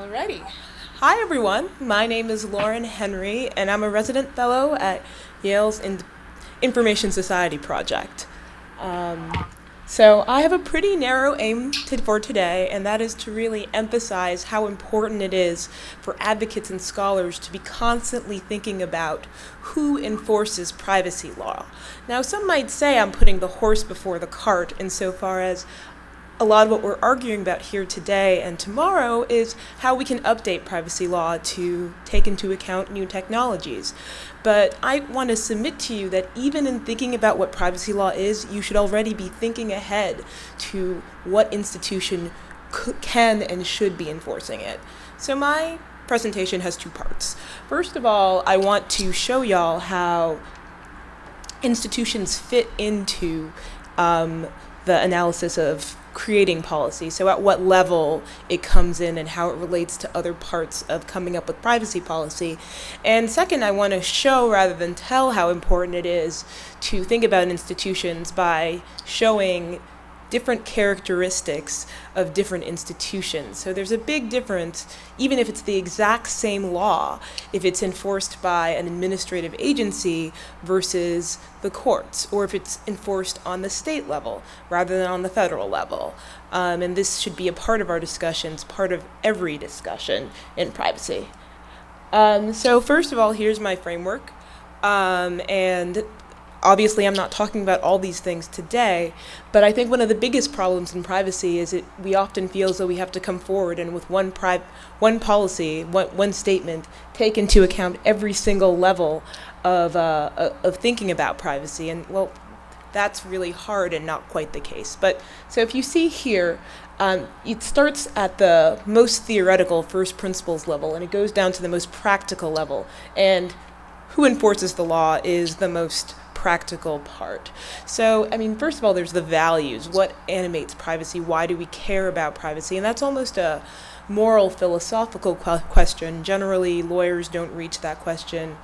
Alrighty. Hi, everyone. My name is Lauren Henry, and I'm a resident fellow at Yale's Information Society Project. Um, so I have a pretty narrow aim for today, and that is to really emphasize how important it is for advocates and scholars to be constantly thinking about who enforces privacy law. Now, some might say I'm putting the horse before the cart insofar as a lot of what we're arguing about here today and tomorrow is how we can update privacy law to take into account new technologies. But I want to submit to you that even in thinking about what privacy law is, you should already be thinking ahead to what institution can and should be enforcing it. So my presentation has two parts. First of all, I want to show y'all how institutions fit into the analysis of creating policy. So at what level it comes in and how it relates to other parts of coming up with privacy policy. And second, I want to show rather than tell how important it is to think about institutions by showing different characteristics of different institutions. So there's a big difference, even if it's the exact same law, if it's enforced by an administrative agency versus the courts, or if it's enforced on the state level rather than on the federal level. And this should be a part of our discussions, part of every discussion in privacy. So first of all, here's my framework. And obviously, I'm not talking about all these things today, but I think one of the biggest problems in privacy is we often feel as though we have to come forward and with one policy, one statement, take into account every single level of thinking about privacy. And well, that's really hard and not quite the case. But so if you see here, it starts at the most theoretical first principles level, and it goes down to the most practical level. And who enforces the law is the most practical part. So, I mean, first of all, there's the values. What animates privacy? Why do we care about privacy? And that's almost a moral, philosophical question. Generally, lawyers don't reach that question.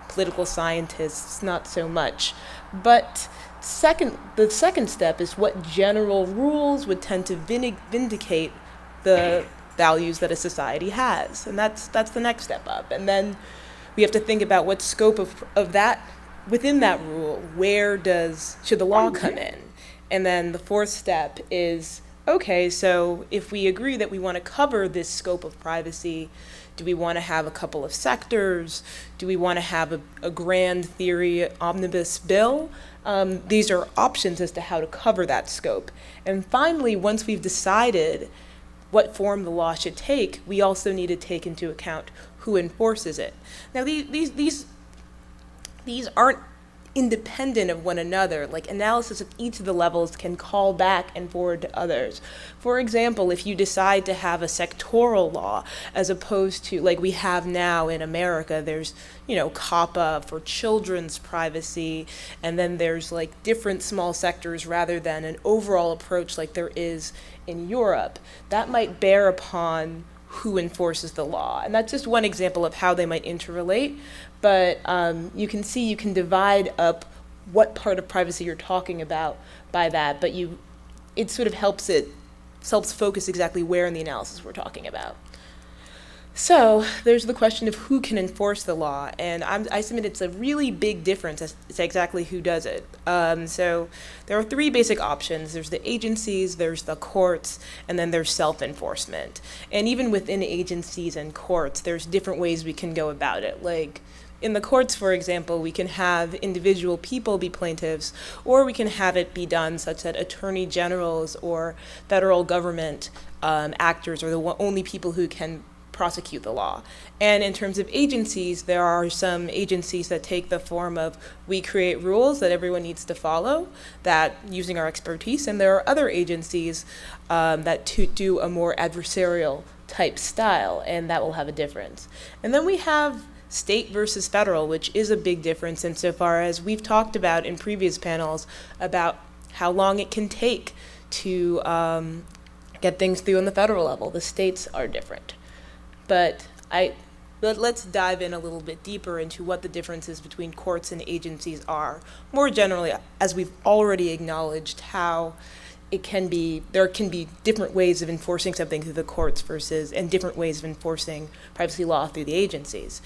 Political scientists, not so much. But the second step is what general rules would tend to vindicate the values that a society has. And that's the next step up. And then we have to think about what scope of that, within that rule, should the law come in? And then the fourth step is, okay, so if we agree that we want to cover this scope of privacy, do we want to have a couple of sectors? Do we want to have a grand theory omnibus bill? These are options as to how to cover that scope. And finally, once we've decided what form the law should take, we also need to take into account who enforces it. Now, these aren't independent of one another. Like, analysis of each of the levels can call back and forward to others. For example, if you decide to have a sectoral law as opposed to, like we have now in America, there's, COPPA for children's privacy, and then there's like different small sectors rather than an overall approach like there is in Europe, that might bear upon who enforces the law. And that's just one example of how they might interrelate. But you can see you can divide up what part of privacy you're talking about by that, but it sort of helps focus exactly where in the analysis we're talking about. So there's the question of who can enforce the law, and I submit it's a really big difference as to exactly who does it. So there are three basic options. There's the agencies, there's the courts, and then there's self-enforcement. And even within agencies and courts, there's different ways we can go about it. Like, in the courts, for example, we can have individual people be plaintiffs, or we can have it be done such that attorney generals or federal government actors are the only people who can prosecute the law. And in terms of agencies, there are some agencies that take the form of we create rules that everyone needs to follow, that using our expertise, and there are other agencies that do a more adversarial type style, and that will have a difference. And then we have state versus federal, which is a big difference insofar as we've talked about in previous panels about how long it can take to get things through on the federal level. The states are different. But let's dive in a little bit deeper into what the differences between courts and agencies are. More generally, as we've already acknowledged, how there can be different ways of enforcing something through the courts and different ways of enforcing privacy law through the agencies.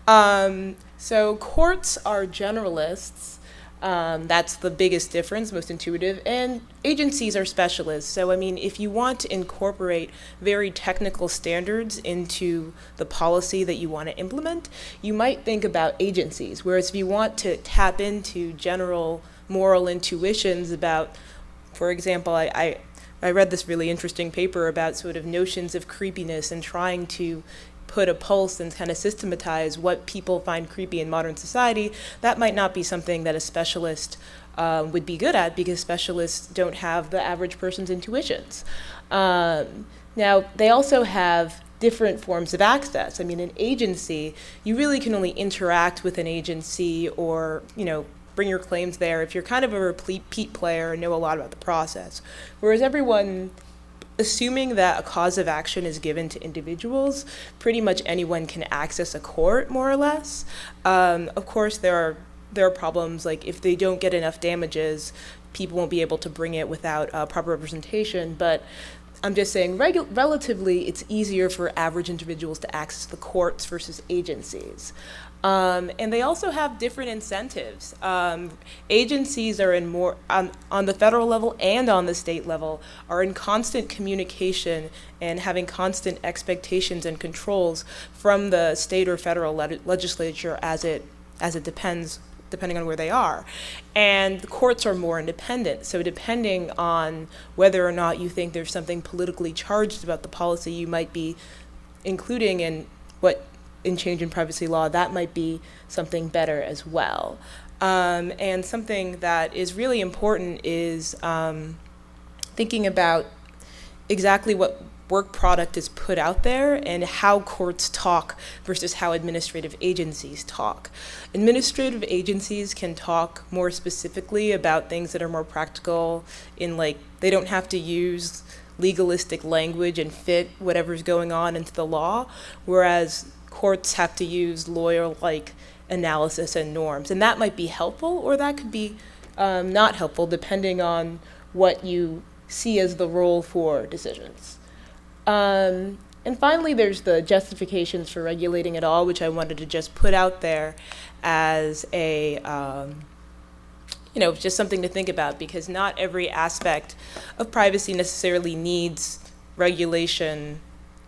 So courts are generalists. That's the biggest difference, most intuitive, and agencies are specialists. So, I mean, if you want to incorporate very technical standards into the policy that you want to implement, you might think about agencies, whereas if you want to tap into general moral intuitions about, for example, I read this really interesting paper about sort of notions of creepiness and trying to put a pulse and kind of systematize what people find creepy in modern society. That might not be something that a specialist would be good at, because specialists don't have the average person's intuitions. Now, they also have different forms of access. I mean, an agency, you really can only interact with an agency or, bring your claims there if you're kind of a repeat player and know a lot about the process. Whereas assuming that a cause of action is given to individuals, pretty much anyone can access a court, more or less. Of course, there are problems, like if they don't get enough damages, people won't be able to bring it without proper representation. But I'm just saying, relatively, it's easier for average individuals to access the courts versus agencies. And they also have different incentives. Agencies are on the federal level and on the state level, are in constant communication and having constant expectations and controls from the state or federal legislature as it depending on where they are. And the courts are more independent. So depending on whether or not you think there's something politically charged about the policy you might be including in change in privacy law, that might be something better as well. And something that is really important is thinking about exactly what work product is put out there and how courts talk versus how administrative agencies talk. Administrative agencies can talk more specifically about things that are more practical they don't have to use legalistic language and fit whatever's going on into the law, whereas courts have to use lawyer-like analysis and norms. And that might be helpful, or that could be not helpful, depending on what you see as the role for decisions. And finally, there's the justifications for regulating it all, which I wanted to just put out there as just something to think about, because not every aspect of privacy necessarily needs regulation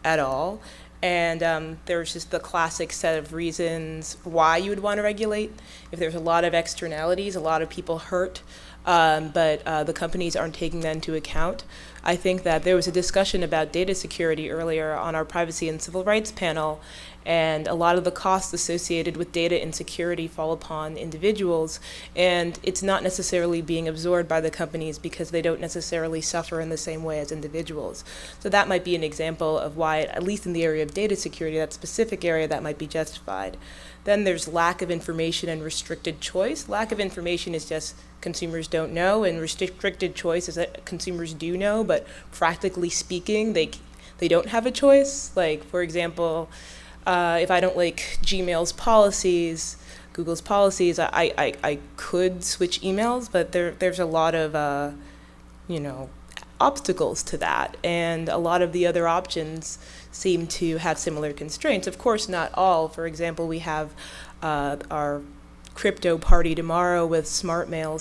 at all. And there's just the classic set of reasons why you would want to regulate. If there's a lot of externalities, a lot of people hurt, but the companies aren't taking that into account. I think that there was a discussion about data security earlier on our privacy and civil rights panel, and a lot of the costs associated with data insecurity fall upon individuals, and it's not necessarily being absorbed by the companies because they don't necessarily suffer in the same way as individuals. So that might be an example of why, at least in the area of data security, that specific area, that might be justified. Then there's lack of information and restricted choice. Lack of information is just consumers don't know, and restricted choice is that consumers do know, but practically speaking, they don't have a choice. Like, for example, if I don't like Gmail's policies, Google's policies, I could switch emails, but there's a lot of obstacles to that, and a lot of the other options seem to have similar constraints. Of course, not all. For example, we have our crypto party tomorrow with Start Mail.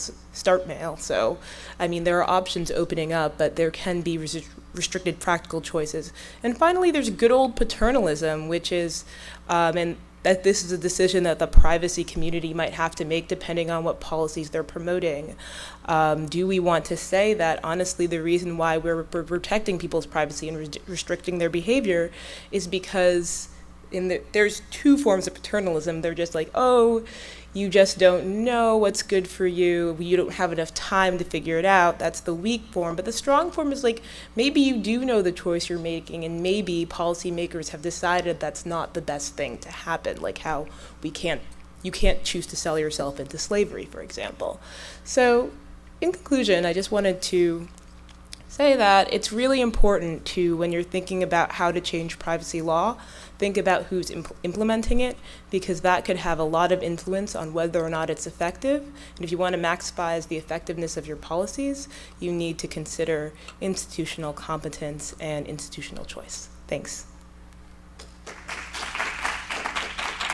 So, I mean, there are options opening up, but there can be restricted practical choices. And finally, there's good old paternalism, which is, and that this is a decision that the privacy community might have to make depending on what policies they're promoting. Do we want to say that, honestly, the reason why we're protecting people's privacy and restricting their behavior is because there's two forms of paternalism. They're just like, oh, you just don't know what's good for you. You don't have enough time to figure it out. That's the weak form. But the strong form is like, maybe you do know the choice you're making, and maybe policymakers have decided that's not the best thing to happen, like how you can't choose to sell yourself into slavery, for example. So in conclusion, I just wanted to say that it's really important to, when you're thinking about how to change privacy law, think about who's implementing it, because that could have a lot of influence on whether or not it's effective. And if you want to maximize the effectiveness of your policies, you need to consider institutional competence and institutional choice. Thanks.